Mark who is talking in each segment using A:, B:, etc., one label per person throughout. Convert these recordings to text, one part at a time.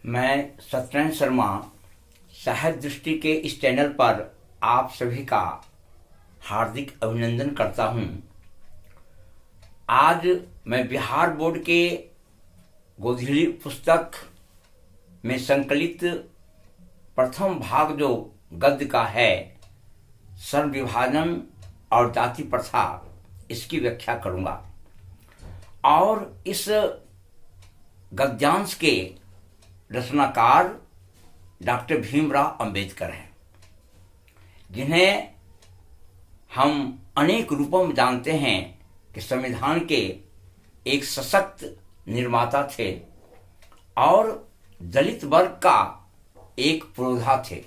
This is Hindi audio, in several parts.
A: मैं सत्यनारायण शर्मा साहित्य दृष्टि के इस चैनल पर आप सभी का हार्दिक अभिनंदन करता हूं। आज मैं बिहार बोर्ड के गोधीली पुस्तक में संकलित प्रथम भाग जो गद्य का है, सर्व विभाजन और जाति प्रथा, इसकी व्याख्या करूंगा। और इस गद्यांश के रचनाकार डॉक्टर भीमराव अंबेडकर हैं, जिन्हें हम अनेक रूपों में जानते हैं कि संविधान के एक सशक्त निर्माता थे और दलित वर्ग का एक पुरोधा थे।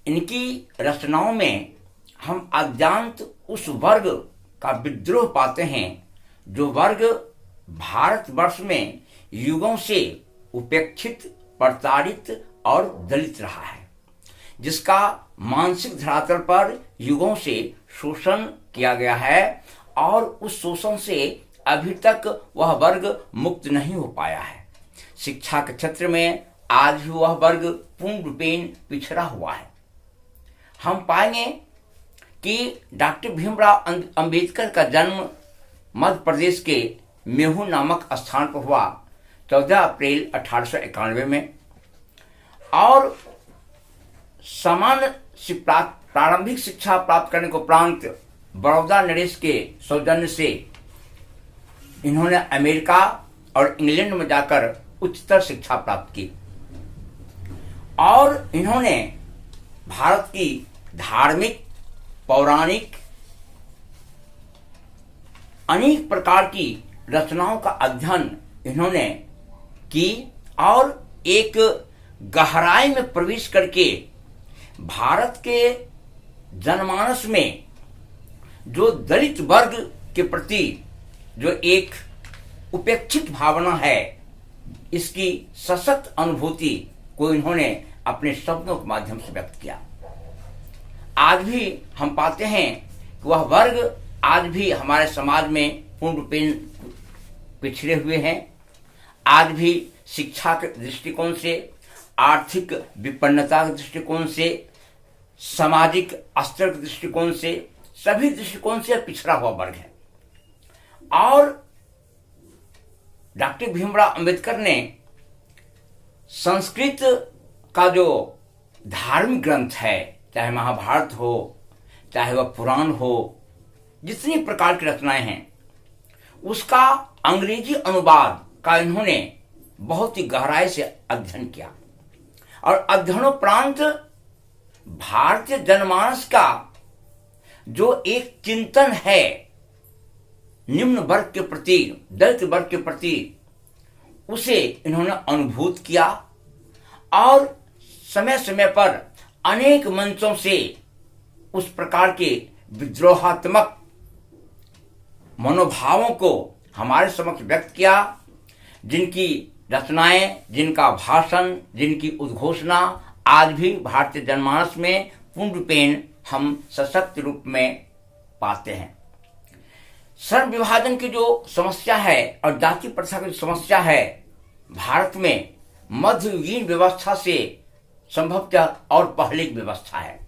A: इनकी रचनाओं में हम अज्ञात उस वर्ग का विद्रोह पाते हैं जो वर्ग भारतवर्ष में युगों से उपेक्षित, प्रताड़ित और दलित रहा है, जिसका मानसिक धरातल पर युगों से शोषण किया गया है और उस शोषण से अभी तक वह वर्ग मुक्त नहीं हो पाया है। शिक्षा के क्षेत्र में आज भी वह वर्ग पूर्ण रूपेण पिछड़ा हुआ है। हम पाएंगे कि डॉक्टर भीमराव अंबेडकर का जन्म मध्य प्रदेश के मेहू नामक स्थान पर हुआ 14 अप्रैल 1891 में, और सामान्य प्रारंभिक शिक्षा प्राप्त करने के उपरांत बड़ौदा नरेश के सौजन्य से इन्होंने अमेरिका और इंग्लैंड में जाकर उच्चतर शिक्षा प्राप्त की और इन्होंने भारत की धार्मिक, पौराणिक अनेक प्रकार की रचनाओं का अध्ययन इन्होंने की और एक गहराई में प्रवेश करके भारत के जनमानस में जो दलित वर्ग के प्रति जो एक उपेक्षित भावना है, इसकी सशक्त अनुभूति को इन्होंने अपने शब्दों के माध्यम से व्यक्त किया। आज भी हम पाते हैं कि वह वर्ग आज भी हमारे समाज में पूर्ण रूपेण पिछड़े हुए हैं। आज भी शिक्षा के दृष्टिकोण से, आर्थिक विपन्नता के दृष्टिकोण से, सामाजिक स्तर के दृष्टिकोण से, सभी दृष्टिकोण से पिछड़ा हुआ वर्ग है। और डॉक्टर भीमराव अंबेडकर ने संस्कृत का जो धार्मिक ग्रंथ है, चाहे महाभारत हो, चाहे वह पुराण हो, जितनी प्रकार की रचनाएं हैं, उसका अंग्रेजी अनुवाद का इन्होंने बहुत ही गहराई से अध्ययन किया और अध्ययनोपरांत भारतीय जनमानस का जो एक चिंतन है निम्न वर्ग के प्रति, दलित वर्ग के प्रति, उसे इन्होंने अनुभूत किया और समय समय पर अनेक मंचों से उस प्रकार के विद्रोहात्मक मनोभावों को हमारे समक्ष व्यक्त किया, जिनकी रचनाएं, जिनका भाषण, जिनकी उद्घोषणा आज भी भारतीय जनमानस में पूर्ण रूपेण हम सशक्त रूप में पाते हैं। सर्व विभाजन की जो समस्या है और जाति प्रथा की समस्या है, भारत में मध्ययुगीन व्यवस्था से संभवतः और पहले की व्यवस्था है।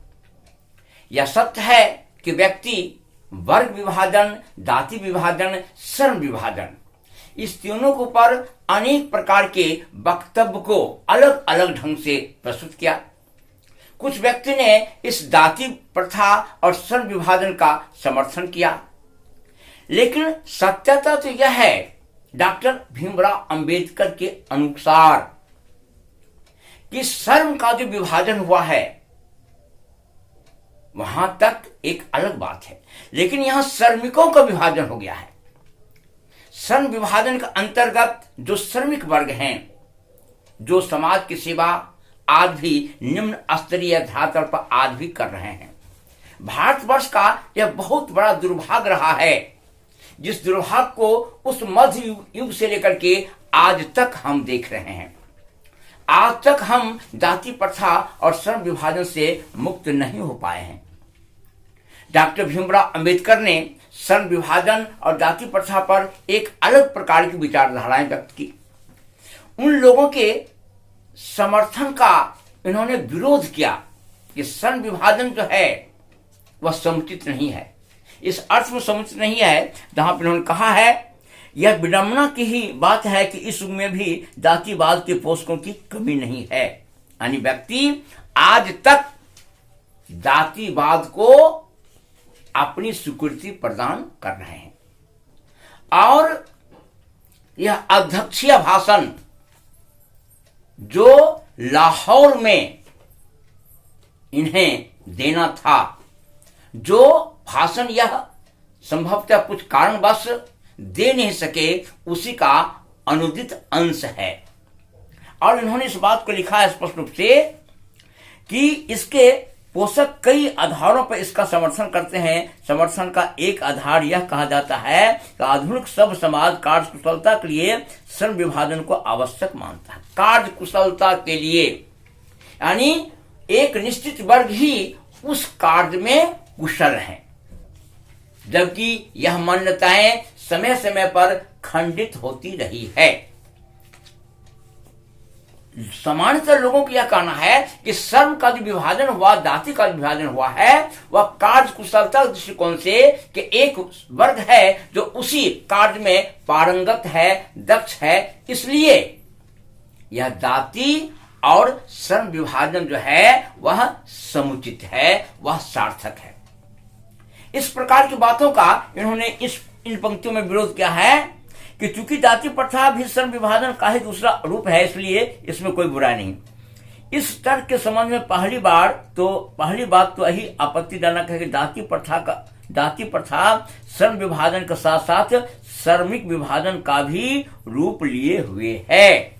A: यह सत्य है कि व्यक्ति वर्ग विभाजन, जाति विभाजन, श्रम विभाजन, इस तीनों के ऊपर अनेक प्रकार के वक्तव्य को अलग अलग ढंग से प्रस्तुत किया। कुछ व्यक्ति ने इस जाति प्रथा और श्रम विभाजन का समर्थन किया, लेकिन सत्यता तो यह है डॉक्टर भीमराव अंबेडकर के अनुसार कि श्रम का जो विभाजन हुआ है वहां तक एक अलग बात है, लेकिन यहां श्रमिकों का विभाजन हो गया है। श्रम विभाजन के अंतर्गत जो श्रमिक वर्ग हैं, जो समाज की सेवा आज भी निम्न स्तरीय धरातल पर आज भी कर रहे हैं। भारतवर्ष का यह बहुत बड़ा दुर्भाग्य रहा है, जिस दुर्भाग्य को उस मध्य युग से लेकर के आज तक हम देख रहे हैं। आज तक हम जाति प्रथा और श्रम विभाजन से मुक्त नहीं हो पाए हैं। डॉक्टर भीमराव अंबेडकर ने श्रम विभाजन और जाति प्रथा पर एक अलग प्रकार की विचारधाराएं व्यक्त की। उन लोगों के समर्थन का इन्होंने विरोध किया कि श्रम विभाजन जो है वह समुचित नहीं है। इस अर्थ में समुचित नहीं है जहां पर इन्होंने कहा है, यह विडंबना की ही बात है कि इस युग में भी जातिवाद के पोषकों की कमी नहीं है। यानी व्यक्ति आज तक जातिवाद को अपनी स्वीकृति प्रदान कर रहे हैं और यह अध्यक्षीय भाषण जो लाहौर में इन्हें देना था, जो भाषण यह संभवतः कुछ कारणवश दे नहीं सके, उसी का अनुदित अंश है। और इन्होंने इस बात को लिखा है स्पष्ट रूप से कि इसके पोषक कई आधारों पर इसका समर्थन करते हैं। समर्थन का एक आधार यह कहा जाता है कि आधुनिक सब समाज कार्य कुशलता के लिए श्रम विभाजन को आवश्यक मानता है। कार्य कुशलता के लिए यानी एक निश्चित वर्ग ही उस कार्य में कुशल है, जबकि यह मान्यताएं समय समय पर खंडित होती रही है। सामान्यतः लोगों को यह कहना है कि श्रम का जो विभाजन हुआ, जाति का विभाजन हुआ है, वह कार्य कुशलता दृष्टिकोण से कि एक वर्ग है जो उसी कार्य में पारंगत है, दक्ष है, इसलिए यह जाति और श्रम विभाजन जो है वह समुचित है, वह सार्थक है। इस प्रकार की बातों का इन्होंने इन पंक्तियों में विरोध किया है कि चूंकि जाति प्रथा भी श्रम विभाजन का ही दूसरा रूप है, इसलिए इसमें कोई बुराई नहीं। इस तर्क के संबंध में पहली बात तो यही आपत्तिजनक है कि जाति प्रथा श्रम विभाजन के साथ साथ श्रमिक विभाजन का भी रूप लिए हुए है।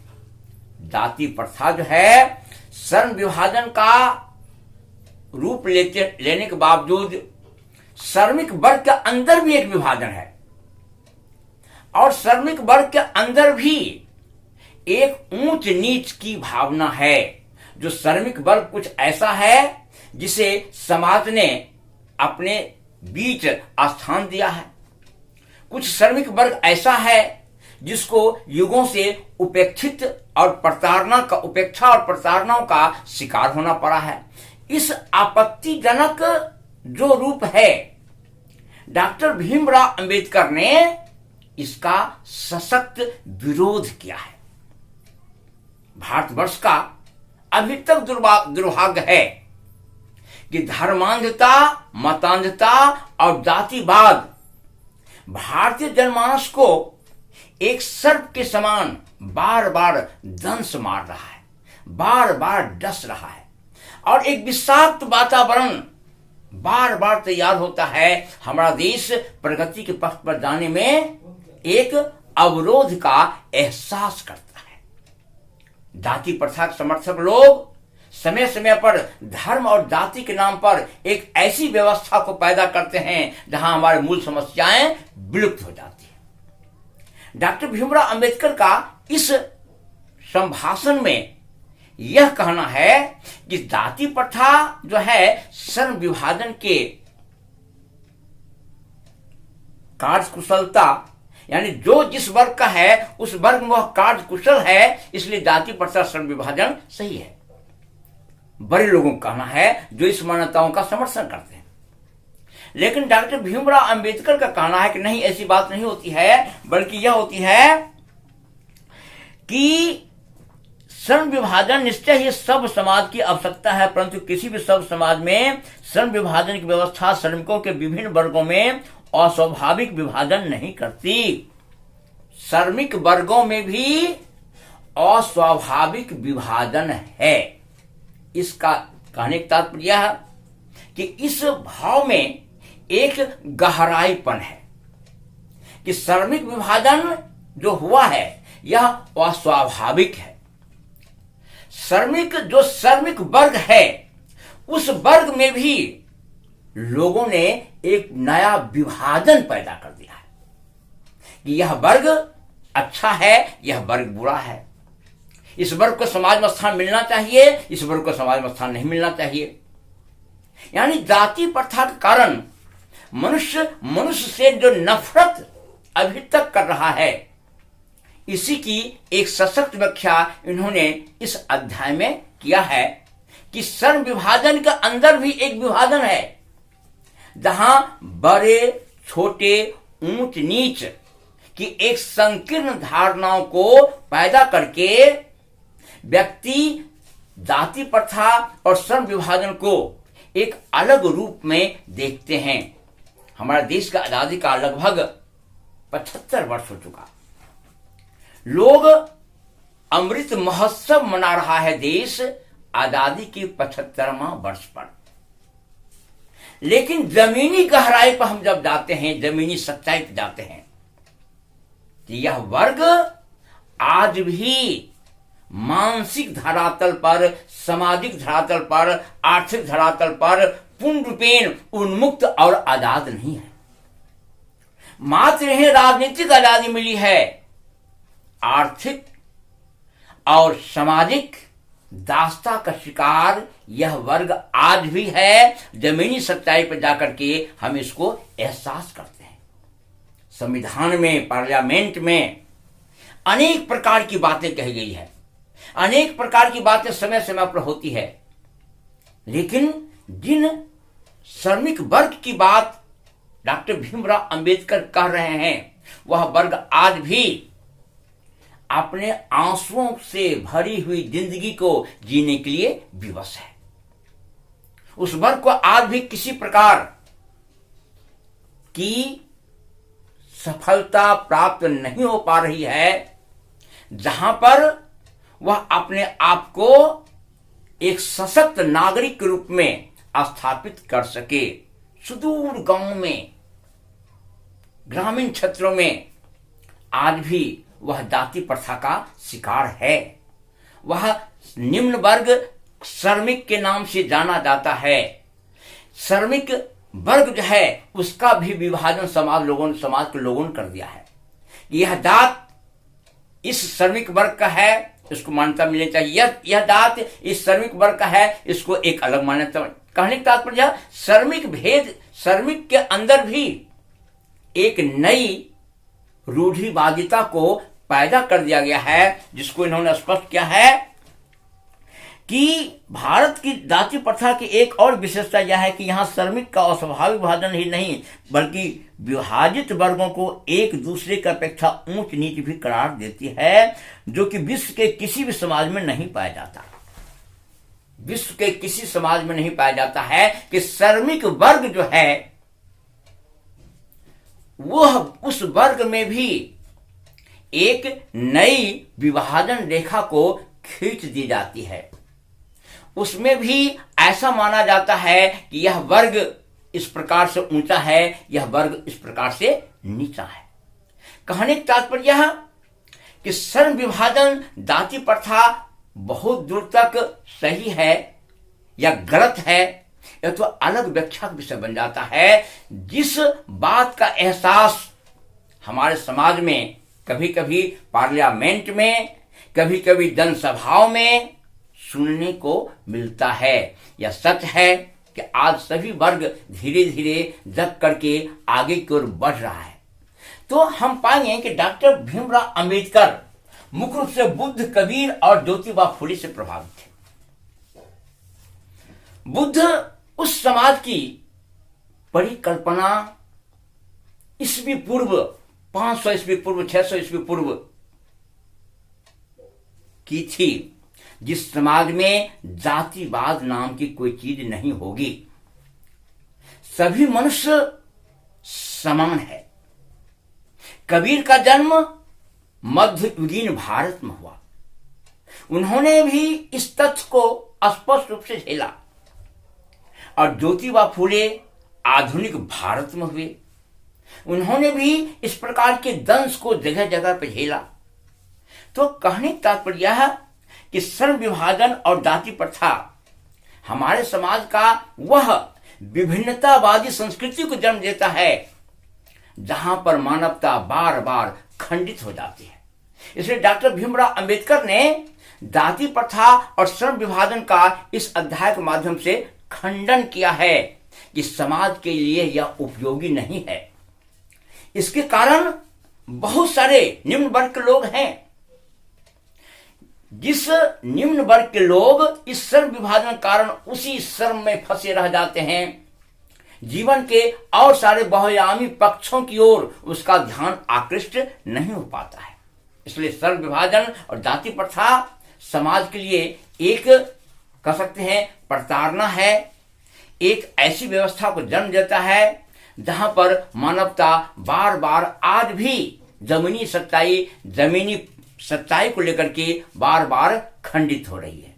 A: जाति प्रथा जो है श्रम विभाजन का रूप लेने के बावजूद श्रमिक वर्ग के अंदर भी एक विभाजन है और श्रमिक वर्ग के अंदर भी एक ऊंच नीच की भावना है। जो श्रमिक वर्ग कुछ ऐसा है जिसे समाज ने अपने बीच स्थान दिया है, कुछ श्रमिक वर्ग ऐसा है जिसको युगों से उपेक्षा और प्रताड़नाओं का शिकार होना पड़ा है। इस आपत्तिजनक जो रूप है, डॉक्टर भीमराव अंबेडकर ने इसका सशक्त विरोध किया है। भारतवर्ष का अभी तक दुर्भाग्य है कि धर्मांधता, मतांधता और जातिवाद भारतीय जनमानस को एक सर्प के समान बार बार दंश मार रहा है, बार बार डस रहा है और एक विषाक्त वातावरण बार बार तैयार होता है। हमारा देश प्रगति के पथ पर जाने में एक अवरोध का एहसास करता है। जाति प्रथा के समर्थक लोग समय समय पर धर्म और जाति के नाम पर एक ऐसी व्यवस्था को पैदा करते हैं जहां हमारी मूल समस्याएं विलुप्त हो जाती है। डॉक्टर भीमराव अंबेडकर का इस संभाषण में यह कहना है कि जाति प्रथा जो है श्रम विभाजन के कार्य कुशलता, यानी जो जिस वर्ग का है उस वर्ग में वह कार्य कुशल है, इसलिए जाति प्रथा श्रम विभाजन सही है। बड़े लोगों का कहना है जो इस मान्यताओं का समर्थन करते हैं। लेकिन डॉक्टर भीमराव अंबेडकर का कहना है कि नहीं, ऐसी बात नहीं होती है, बल्कि यह होती है कि श्रम विभाजन निश्चय ही सब समाज की आवश्यकता है, परंतु किसी भी सब समाज में श्रम विभाजन की व्यवस्था श्रमिकों के विभिन्न वर्गों में अस्वाभाविक विभाजन नहीं करती। श्रमिक वर्गों में भी अस्वाभाविक विभाजन है। इसका कहने का तात्पर्य है कि इस भाव में एक गहराईपन है कि श्रमिक विभाजन जो हुआ है यह अस्वाभाविक है। श्रमिक वर्ग है, उस वर्ग में भी लोगों ने एक नया विभाजन पैदा कर दिया है कि यह वर्ग अच्छा है, यह वर्ग बुरा है, इस वर्ग को समाज में स्थान मिलना चाहिए, इस वर्ग को समाज में स्थान नहीं मिलना चाहिए। यानी जाति प्रथा के कारण मनुष्य से जो नफरत अभी तक कर रहा है, इसी की एक सशक्त व्याख्या इन्होंने इस अध्याय में किया है कि सर्व विभाजन के अंदर भी एक विभाजन है, जहां बड़े छोटे ऊंच नीच की एक संकीर्ण धारणाओं को पैदा करके व्यक्ति जाति प्रथा और श्रम विभाजन को एक अलग रूप में देखते हैं। हमारे देश का आजादी का लगभग 75 वर्ष हो चुका। लोग अमृत महोत्सव मना रहा है देश आजादी की 75वां वर्ष पर, लेकिन जमीनी गहराई पर हम जब जाते हैं, जमीनी सच्चाई पर जाते हैं, कि यह वर्ग आज भी मानसिक धरातल पर, सामाजिक धरातल पर, आर्थिक धरातल पर पूर्ण रूपेण उन्मुक्त और आजाद नहीं है। मात्र इन्हें राजनीतिक आजादी मिली है, आर्थिक और सामाजिक दास्ता का शिकार यह वर्ग आज भी है। जमीनी सच्चाई पर जाकर के हम इसको एहसास करते हैं। संविधान में, पार्लियामेंट में अनेक प्रकार की बातें कही गई है, अनेक प्रकार की बातें समय समय पर होती है, लेकिन जिन श्रमिक वर्ग की बात डॉक्टर भीमराव अंबेडकर कह रहे हैं, वह वर्ग आज भी अपने आंसुओं से भरी हुई जिंदगी को जीने के लिए विवश है। उस वर्ग को आज भी किसी प्रकार की सफलता प्राप्त नहीं हो पा रही है, जहां पर वह अपने आप को एक सशक्त नागरिक के रूप में स्थापित कर सके। सुदूर गांव में, ग्रामीण क्षेत्रों में आज भी वह जाति प्रथा का शिकार है। वह निम्न वर्ग श्रमिक के नाम से जाना जाता है। श्रमिक वर्ग जो है उसका भी विभाजन समाज के लोगों ने कर दिया है। यह जात इस श्रमिक वर्ग का है, इसको मान्यता मिलनी चाहिए। यह जात इस श्रमिक वर्ग का है, इसको एक अलग मान्यता। कहने का तात्पर्य श्रमिक भेद, श्रमिक के अंदर भी एक नई रूढ़िवादिता को पैदा कर दिया गया है, जिसको इन्होंने स्पष्ट किया है कि भारत की जाति प्रथा की एक और विशेषता यह है कि यहां श्रमिक का अस्वाभाविक विभाजन ही नहीं, बल्कि विभाजित वर्गों को एक दूसरे की अपेक्षा ऊंच नीच भी करार देती है, जो कि विश्व के किसी भी समाज में नहीं पाया जाता। विश्व के किसी समाज में नहीं पाया जाता है कि श्रमिक वर्ग जो है वह उस वर्ग में भी एक नई विभाजन रेखा को खींच दी जाती है। उसमें भी ऐसा माना जाता है कि यह वर्ग इस प्रकार से ऊंचा है, यह वर्ग इस प्रकार से नीचा है। कहने का तात्पर्य यह कि श्रम विभाजन जाति प्रथा बहुत दूर तक सही है या गलत है, यह तो अलग व्याख्या का विषय बन जाता है। जिस बात का एहसास हमारे समाज में कभी कभी पार्लियामेंट में, कभी कभी जनसभाओं में सुनने को मिलता है, यह सच है कि आज सभी वर्ग धीरे धीरे जग करके आगे की ओर बढ़ रहा है। तो हम पाएंगे कि डॉक्टर भीमराव अंबेडकर मुख्य रूप से बुद्ध, कबीर और ज्योतिबा फुले से प्रभावित थे। बुद्ध उस समाज की परिकल्पना ईस्वी पूर्व 500 ईस्वी पूर्व, 600 ईस्वी पूर्व की थी, जिस समाज में जातिवाद नाम की कोई चीज नहीं होगी, सभी मनुष्य समान है। कबीर का जन्म मध्ययुगीन भारत में हुआ। उन्होंने भी इस तथ्य को स्पष्ट रूप से झेला। और ज्योतिबा फुले आधुनिक भारत में हुए, उन्होंने भी इस प्रकार के दंश को जगह जगह पर झेला। तो कहने का तात्पर्य यह कि श्रम विभाजन और जाति प्रथा हमारे समाज का वह विभिन्नतावादी संस्कृति को जन्म देता है, जहां पर मानवता बार बार खंडित हो जाती है। इसलिए डॉक्टर भीमराव अंबेडकर ने जाति प्रथा और श्रम विभाजन का इस अध्याय के माध्यम से खंडन किया है कि समाज के लिए यह उपयोगी नहीं है। इसके कारण बहुत सारे निम्न वर्ग के लोग हैं। जिस निम्न वर्ग के लोग इस श्रम विभाजन कारण उसी श्रम में फंसे रह जाते हैं, जीवन के और सारे बहुआयामी पक्षों की ओर उसका ध्यान आकृष्ट नहीं हो पाता है। इसलिए श्रम विभाजन और जाति प्रथा समाज के लिए एक कह सकते हैं प्रताड़ना है, एक ऐसी व्यवस्था को जन्म देता है जहां पर मानवता बार बार आज भी जमीनी सच्चाई को लेकर के बार बार खंडित हो रही है।